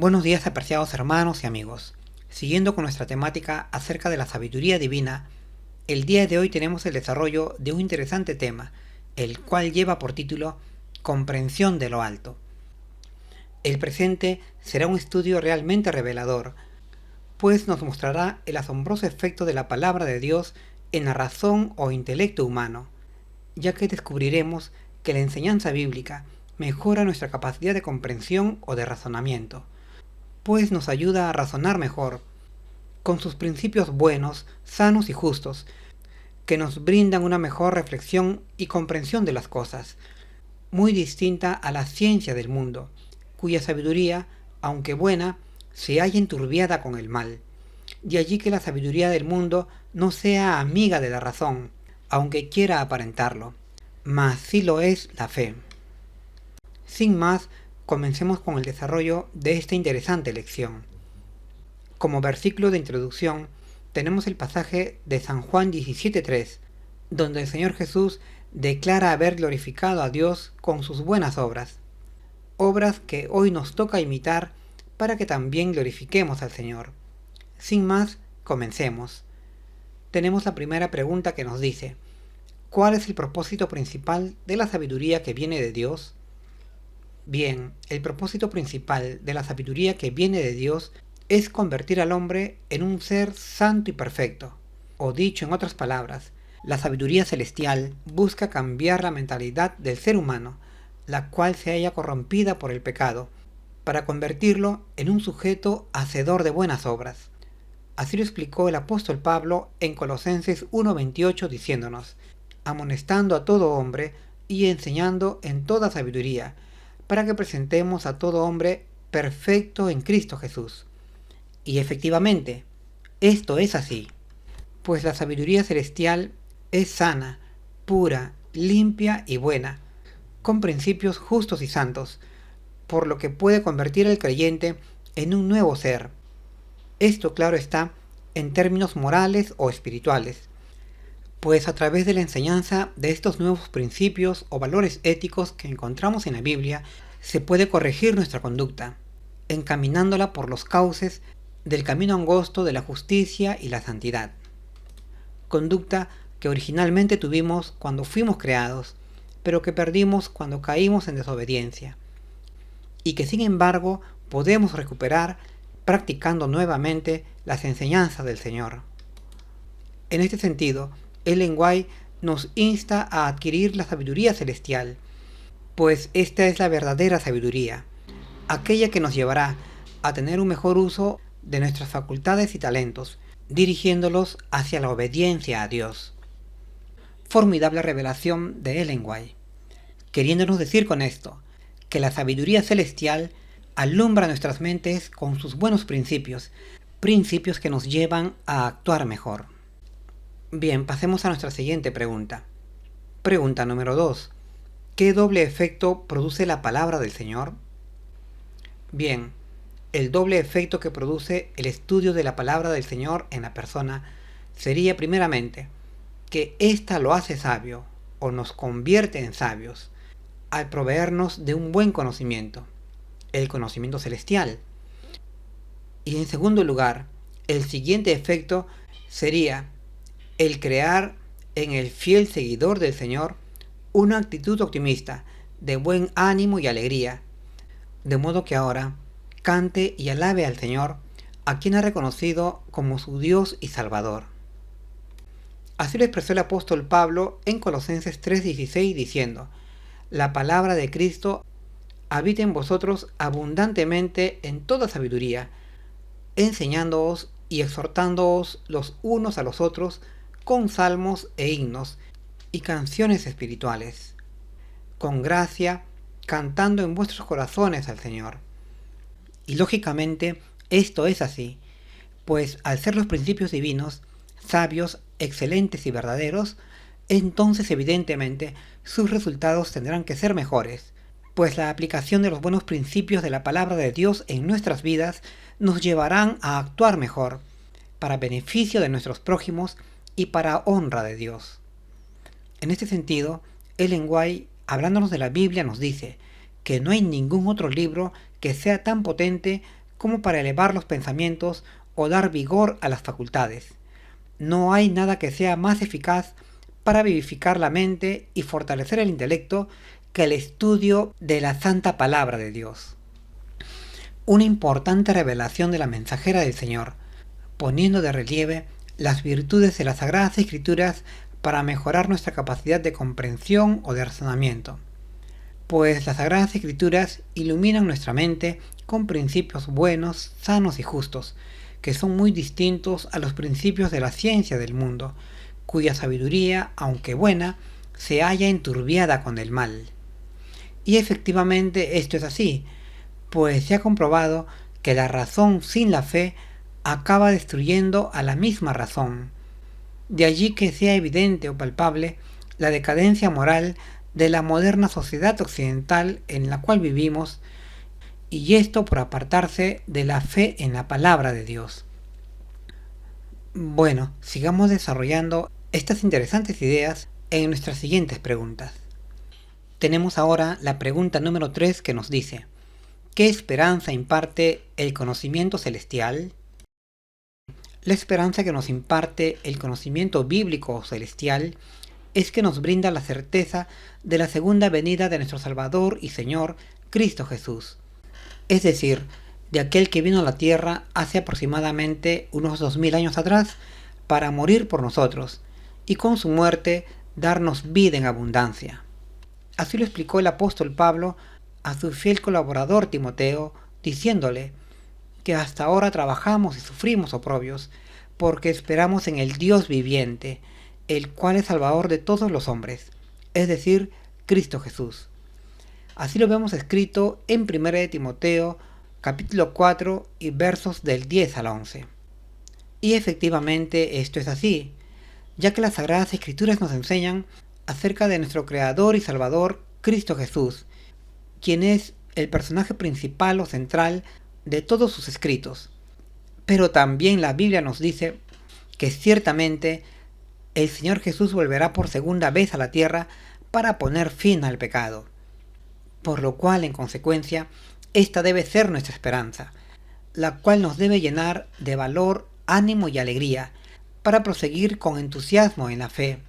Buenos días, apreciados hermanos y amigos. Siguiendo con nuestra temática acerca de la sabiduría divina, el día de hoy tenemos el desarrollo de un interesante tema, el cual lleva por título Comprensión de lo Alto. El presente será un estudio realmente revelador, pues nos mostrará el asombroso efecto de la palabra de Dios en la razón o intelecto humano, ya que descubriremos que la enseñanza bíblica mejora nuestra capacidad de comprensión o de razonamiento, pues nos ayuda a razonar mejor, con sus principios buenos, sanos y justos, que nos brindan una mejor reflexión y comprensión de las cosas, muy distinta a la ciencia del mundo, cuya sabiduría, aunque buena, se halla enturbiada con el mal. De allí que la sabiduría del mundo no sea amiga de la razón, aunque quiera aparentarlo, mas sí lo es la fe. Sin más, comencemos con el desarrollo de esta interesante lección. Como versículo de introducción, tenemos el pasaje de San Juan 17:3, donde el Señor Jesús declara haber glorificado a Dios con sus buenas obras que hoy nos toca imitar para que también glorifiquemos al Señor. Sin más, comencemos. Tenemos la primera pregunta que nos dice: ¿cuál es el propósito principal de la sabiduría que viene de Dios? Bien, el propósito principal de la sabiduría que viene de Dios es convertir al hombre en un ser santo y perfecto. O dicho en otras palabras, la sabiduría celestial busca cambiar la mentalidad del ser humano, la cual se halla corrompida por el pecado, para convertirlo en un sujeto hacedor de buenas obras. Así lo explicó el apóstol Pablo en Colosenses 1:28 diciéndonos: amonestando a todo hombre y enseñando en toda sabiduría, para que presentemos a todo hombre perfecto en Cristo Jesús. Y efectivamente, esto es así, pues la sabiduría celestial es sana, pura, limpia y buena, con principios justos y santos, por lo que puede convertir al creyente en un nuevo ser. Esto, claro está, en términos morales o espirituales, pues a través de la enseñanza de estos nuevos principios o valores éticos que encontramos en la Biblia, se puede corregir nuestra conducta, encaminándola por los cauces del camino angosto de la justicia y la santidad. Conducta que originalmente tuvimos cuando fuimos creados, pero que perdimos cuando caímos en desobediencia, y que sin embargo podemos recuperar practicando nuevamente las enseñanzas del Señor. En este sentido, Ellen White nos insta a adquirir la sabiduría celestial, pues esta es la verdadera sabiduría, aquella que nos llevará a tener un mejor uso de nuestras facultades y talentos, dirigiéndolos hacia la obediencia a Dios. Formidable revelación de Ellen White, queriéndonos decir con esto que la sabiduría celestial alumbra nuestras mentes con sus buenos principios, principios que nos llevan a actuar mejor. Bien, pasemos a nuestra siguiente pregunta. Pregunta número 2. ¿Qué doble efecto produce la palabra del Señor? Bien, el doble efecto que produce el estudio de la palabra del Señor en la persona sería primeramente que ésta lo hace sabio o nos convierte en sabios al proveernos de un buen conocimiento, el conocimiento celestial. Y en segundo lugar, el siguiente efecto sería el crear en el fiel seguidor del Señor una actitud optimista, de buen ánimo y alegría, de modo que ahora cante y alabe al Señor, a quien ha reconocido como su Dios y Salvador. Así lo expresó el apóstol Pablo en Colosenses 3:16 diciendo: la palabra de Cristo habita en vosotros abundantemente en toda sabiduría, enseñándoos y exhortándoos los unos a los otros con salmos e himnos y canciones espirituales, con gracia, cantando en vuestros corazones al Señor. Y lógicamente esto es así, pues al ser los principios divinos, sabios, excelentes y verdaderos, entonces evidentemente sus resultados tendrán que ser mejores, pues la aplicación de los buenos principios de la palabra de Dios en nuestras vidas nos llevarán a actuar mejor, para beneficio de nuestros prójimos y para honra de Dios. En este sentido, Ellen White, hablándonos de la Biblia, nos dice que no hay ningún otro libro que sea tan potente como para elevar los pensamientos o dar vigor a las facultades. No hay nada que sea más eficaz para vivificar la mente y fortalecer el intelecto que el estudio de la santa palabra de Dios. Una importante revelación de la mensajera del Señor, poniendo de relieve las virtudes de las Sagradas Escrituras para mejorar nuestra capacidad de comprensión o de razonamiento. Pues las Sagradas Escrituras iluminan nuestra mente con principios buenos, sanos y justos, que son muy distintos a los principios de la ciencia del mundo, cuya sabiduría, aunque buena, se halla enturbiada con el mal. Y efectivamente esto es así, pues se ha comprobado que la razón sin la fe acaba destruyendo a la misma razón. De allí que sea evidente o palpable la decadencia moral de la moderna sociedad occidental en la cual vivimos, y esto por apartarse de la fe en la palabra de Dios. Bueno, sigamos desarrollando estas interesantes ideas en nuestras siguientes preguntas. Tenemos ahora la pregunta número 3 que nos dice: ¿qué esperanza imparte el conocimiento celestial? La esperanza que nos imparte el conocimiento bíblico o celestial es que nos brinda la certeza de la segunda venida de nuestro Salvador y Señor, Cristo Jesús. Es decir, de aquel que vino a la tierra hace aproximadamente unos 2000 años atrás para morir por nosotros y con su muerte darnos vida en abundancia. Así lo explicó el apóstol Pablo a su fiel colaborador Timoteo, diciéndole que hasta ahora trabajamos y sufrimos oprobios porque esperamos en el Dios viviente, el cual es Salvador de todos los hombres, es decir, Cristo Jesús. Así lo vemos escrito en 1 de Timoteo, capítulo 4 y versos del 10 al 11. Y efectivamente esto es así, ya que las Sagradas Escrituras nos enseñan acerca de nuestro Creador y Salvador, Cristo Jesús, quien es el personaje principal o central de todos sus escritos. Pero también la Biblia nos dice que ciertamente el Señor Jesús volverá por segunda vez a la tierra para poner fin al pecado. Por lo cual, en consecuencia, esta debe ser nuestra esperanza, la cual nos debe llenar de valor, ánimo y alegría para proseguir con entusiasmo en la fe,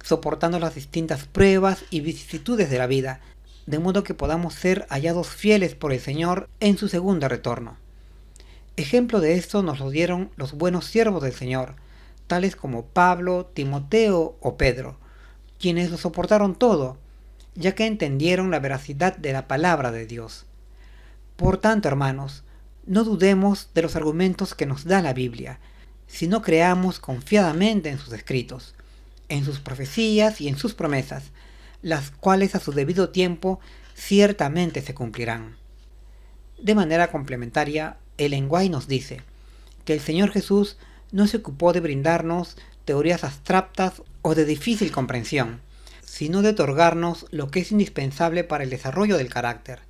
soportando las distintas pruebas y vicisitudes de la vida, de modo que podamos ser hallados fieles por el Señor en su segundo retorno. Ejemplo de esto nos lo dieron los buenos siervos del Señor, tales como Pablo, Timoteo o Pedro, quienes lo soportaron todo, ya que entendieron la veracidad de la palabra de Dios. Por tanto, hermanos, no dudemos de los argumentos que nos da la Biblia, sino creamos confiadamente en sus escritos, en sus profecías y en sus promesas, las cuales a su debido tiempo ciertamente se cumplirán. De manera complementaria, el lenguaje nos dice que el Señor Jesús no se ocupó de brindarnos teorías abstractas o de difícil comprensión, sino de otorgarnos lo que es indispensable para el desarrollo del carácter,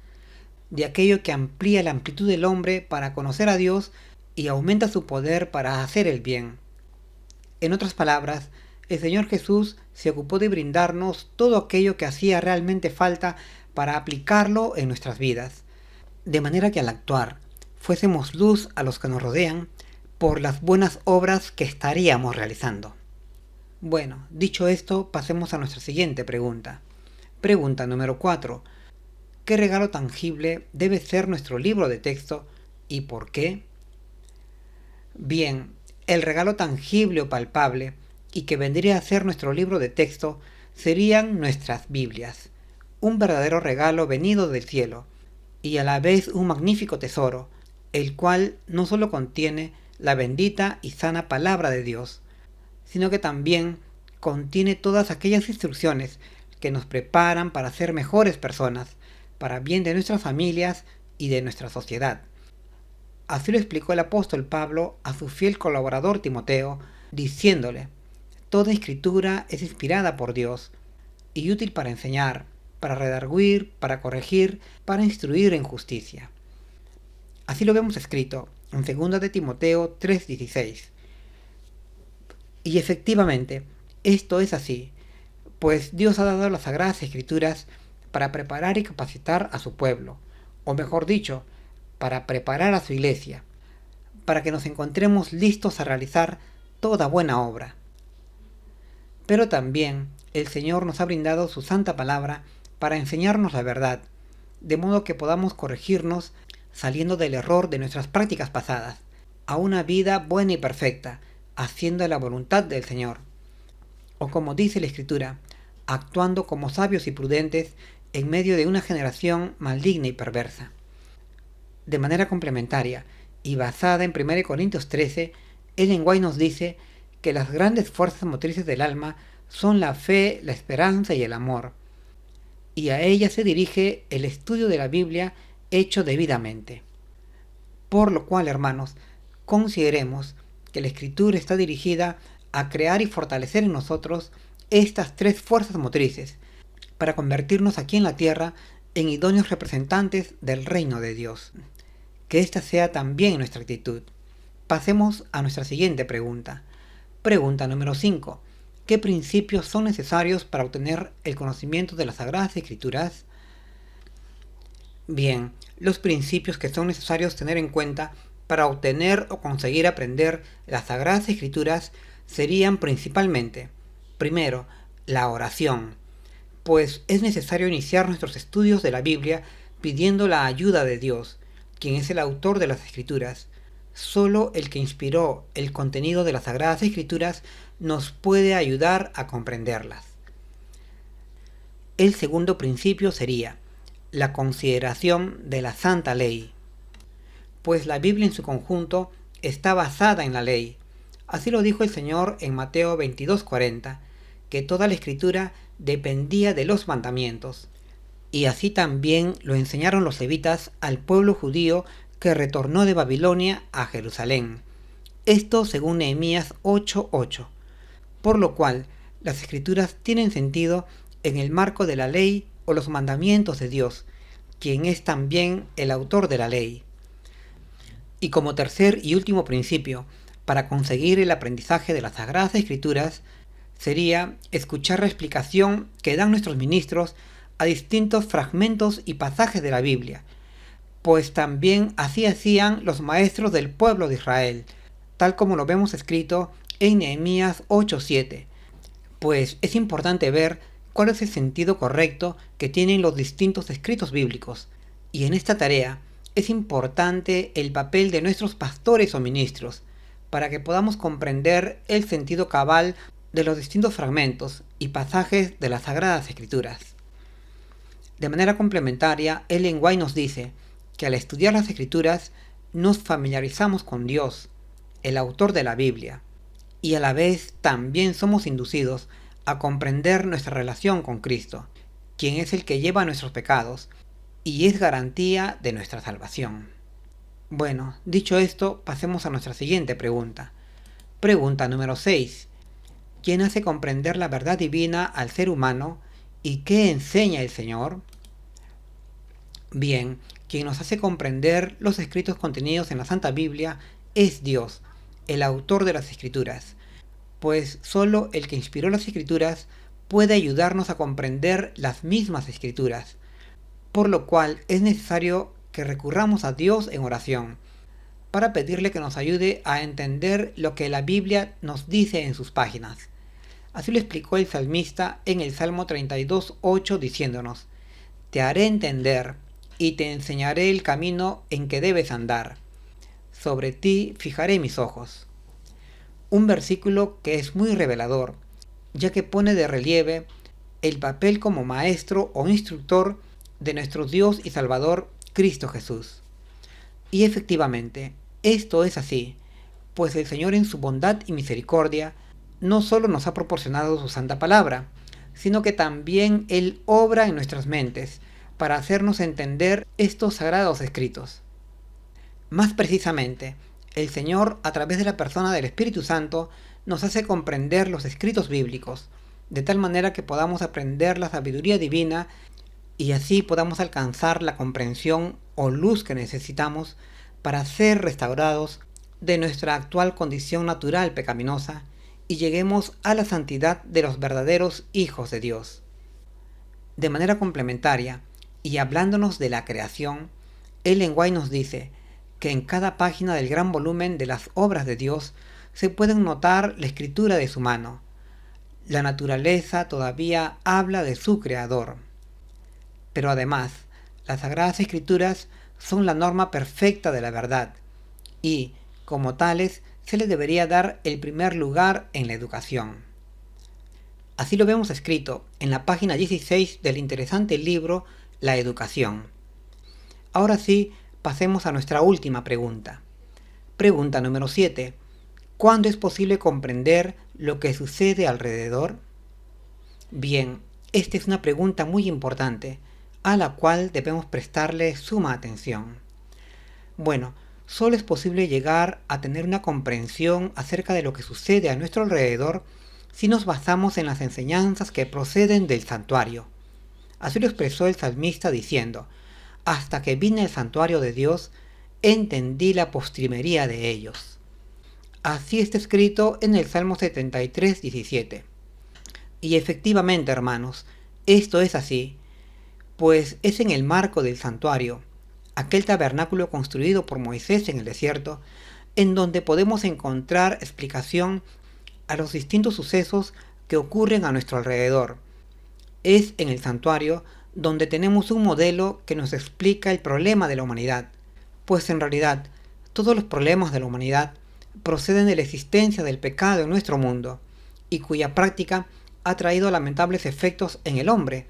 de aquello que amplía la amplitud del hombre para conocer a Dios y aumenta su poder para hacer el bien. En otras palabras, el Señor Jesús se ocupó de brindarnos todo aquello que hacía realmente falta para aplicarlo en nuestras vidas, de manera que al actuar fuésemos luz a los que nos rodean por las buenas obras que estaríamos realizando. Bueno, dicho esto, pasemos a nuestra siguiente pregunta. Pregunta número 4. ¿Qué regalo tangible debe ser nuestro libro de texto y por qué? Bien, el regalo tangible o palpable y que vendría a ser nuestro libro de texto serían nuestras Biblias, un verdadero regalo venido del cielo y a la vez un magnífico tesoro, el cual no solo contiene la bendita y sana palabra de Dios, sino que también contiene todas aquellas instrucciones que nos preparan para ser mejores personas, para bien de nuestras familias y de nuestra sociedad. Así lo explicó el apóstol Pablo a su fiel colaborador Timoteo, diciéndole: toda escritura es inspirada por Dios y útil para enseñar, para redarguir, para corregir, para instruir en justicia. Así lo vemos escrito en 2 de Timoteo 3:16. Y efectivamente, esto es así, pues Dios ha dado las Sagradas Escrituras para preparar y capacitar a su pueblo, o mejor dicho, para preparar a su iglesia, para que nos encontremos listos a realizar toda buena obra. Pero también el Señor nos ha brindado su santa palabra para enseñarnos la verdad, de modo que podamos corregirnos saliendo del error de nuestras prácticas pasadas, a una vida buena y perfecta, haciendo la voluntad del Señor. O como dice la Escritura, actuando como sabios y prudentes en medio de una generación maligna y perversa. De manera complementaria y basada en 1 Corintios 13, Ellen White nos dice que las grandes fuerzas motrices del alma son la fe, la esperanza y el amor, y a ellas se dirige el estudio de la Biblia hecho debidamente. Por lo cual, hermanos, consideremos que la Escritura está dirigida a crear y fortalecer en nosotros estas tres fuerzas motrices, para convertirnos aquí en la tierra en idóneos representantes del reino de Dios. Que esta sea también nuestra actitud. Pasemos a nuestra siguiente pregunta. Pregunta número 5. ¿Qué principios son necesarios para obtener el conocimiento de las Sagradas Escrituras? Bien, los principios que son necesarios tener en cuenta para obtener o conseguir aprender las Sagradas Escrituras serían principalmente, primero, la oración, pues es necesario iniciar nuestros estudios de la Biblia pidiendo la ayuda de Dios, quien es el autor de las Escrituras. Solo el que inspiró el contenido de las Sagradas Escrituras nos puede ayudar a comprenderlas. El segundo principio sería la consideración de la Santa Ley, pues la Biblia en su conjunto está basada en la ley. Así lo dijo el Señor en Mateo 22:40, que toda la Escritura dependía de los mandamientos. Y así también lo enseñaron los levitas al pueblo judío que retornó de Babilonia a Jerusalén. Esto según Nehemías 8:8. Por lo cual, las Escrituras tienen sentido en el marco de la ley o los mandamientos de Dios, quien es también el autor de la ley. Y como tercer y último principio, para conseguir el aprendizaje de las Sagradas Escrituras, sería escuchar la explicación que dan nuestros ministros a distintos fragmentos y pasajes de la Biblia, pues también así hacían los maestros del pueblo de Israel, tal como lo vemos escrito en Nehemías 8:7, pues es importante ver cuál es el sentido correcto que tienen los distintos escritos bíblicos, y en esta tarea es importante el papel de nuestros pastores o ministros, para que podamos comprender el sentido cabal de los distintos fragmentos y pasajes de las Sagradas Escrituras. De manera complementaria, Ellen White nos dice que al estudiar las Escrituras nos familiarizamos con Dios, el autor de la Biblia, y a la vez también somos inducidos a comprender nuestra relación con Cristo, quien es el que lleva nuestros pecados y es garantía de nuestra salvación. Bueno, dicho esto, pasemos a nuestra siguiente pregunta. Pregunta número 6. ¿Quién hace comprender la verdad divina al ser humano y qué enseña el Señor? Bien, quien nos hace comprender los escritos contenidos en la Santa Biblia es Dios, el autor de las Escrituras, pues solo el que inspiró las Escrituras puede ayudarnos a comprender las mismas Escrituras, por lo cual es necesario que recurramos a Dios en oración, para pedirle que nos ayude a entender lo que la Biblia nos dice en sus páginas. Así lo explicó el salmista en el Salmo 32:8 diciéndonos: Te haré entender y te enseñaré el camino en que debes andar. Sobre ti fijaré mis ojos. Un versículo que es muy revelador, ya que pone de relieve el papel como maestro o instructor de nuestro Dios y Salvador, Cristo Jesús. Y efectivamente, esto es así, pues el Señor en su bondad y misericordia no solo nos ha proporcionado su santa palabra, sino que también Él obra en nuestras mentes para hacernos entender estos sagrados escritos. Más precisamente, el Señor, a través de la persona del Espíritu Santo, nos hace comprender los escritos bíblicos, de tal manera que podamos aprender la sabiduría divina y así podamos alcanzar la comprensión o luz que necesitamos para ser restaurados de nuestra actual condición natural pecaminosa y lleguemos a la santidad de los verdaderos hijos de Dios. De manera complementaria, y hablándonos de la creación, Ellen White nos dice que en cada página del gran volumen de las obras de Dios se pueden notar la escritura de su mano. La naturaleza todavía habla de su creador. Pero además, las Sagradas Escrituras son la norma perfecta de la verdad y, como tales, se les debería dar el primer lugar en la educación. Así lo vemos escrito en la página 16 del interesante libro La Educación. Ahora sí, pasemos a nuestra última pregunta. Pregunta número 7. ¿Cuándo es posible comprender lo que sucede alrededor? Bien, esta es una pregunta muy importante, a la cual debemos prestarle suma atención. Bueno, solo es posible llegar a tener una comprensión acerca de lo que sucede a nuestro alrededor si nos basamos en las enseñanzas que proceden del santuario. Así lo expresó el salmista diciendo: hasta que vine al santuario de Dios, entendí la postrimería de ellos. Así está escrito en el Salmo 73, 17. Y efectivamente, hermanos, esto es así, pues es en el marco del santuario, aquel tabernáculo construido por Moisés en el desierto, en donde podemos encontrar explicación a los distintos sucesos que ocurren a nuestro alrededor. Es en el santuario donde tenemos un modelo que nos explica el problema de la humanidad, pues en realidad todos los problemas de la humanidad proceden de la existencia del pecado en nuestro mundo, y cuya práctica ha traído lamentables efectos en el hombre,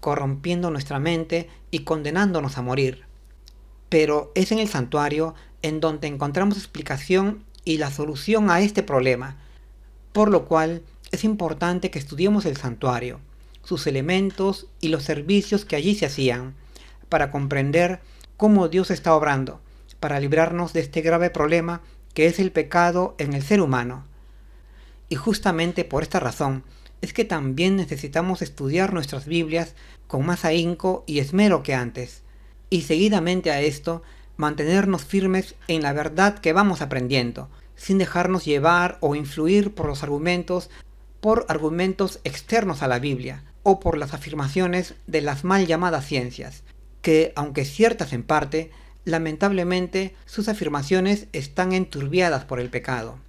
corrompiendo nuestra mente y condenándonos a morir. Pero es en el santuario en donde encontramos explicación y la solución a este problema, por lo cual es importante que estudiemos el santuario, sus elementos y los servicios que allí se hacían, para comprender cómo Dios está obrando, para librarnos de este grave problema que es el pecado en el ser humano. Y justamente por esta razón es que también necesitamos estudiar nuestras Biblias con más ahínco y esmero que antes, y seguidamente a esto mantenernos firmes en la verdad que vamos aprendiendo, sin dejarnos llevar o influir por argumentos externos a la Biblia, o por las afirmaciones de las mal llamadas ciencias, que, aunque ciertas en parte, lamentablemente sus afirmaciones están enturbiadas por el pecado.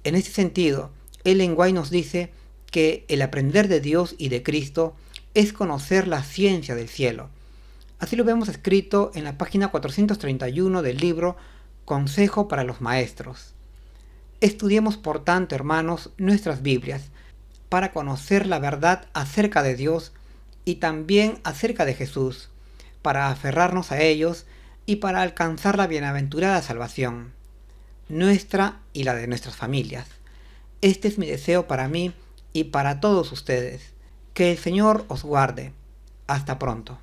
En ese sentido, Ellen White nos dice que el aprender de Dios y de Cristo es conocer la ciencia del cielo. Así lo vemos escrito en la página 431 del libro Consejo para los Maestros. Estudiemos, por tanto, hermanos, nuestras Biblias, para conocer la verdad acerca de Dios y también acerca de Jesús, para aferrarnos a ellos y para alcanzar la bienaventurada salvación, nuestra y la de nuestras familias. Este es mi deseo para mí y para todos ustedes. Que el Señor os guarde. Hasta pronto.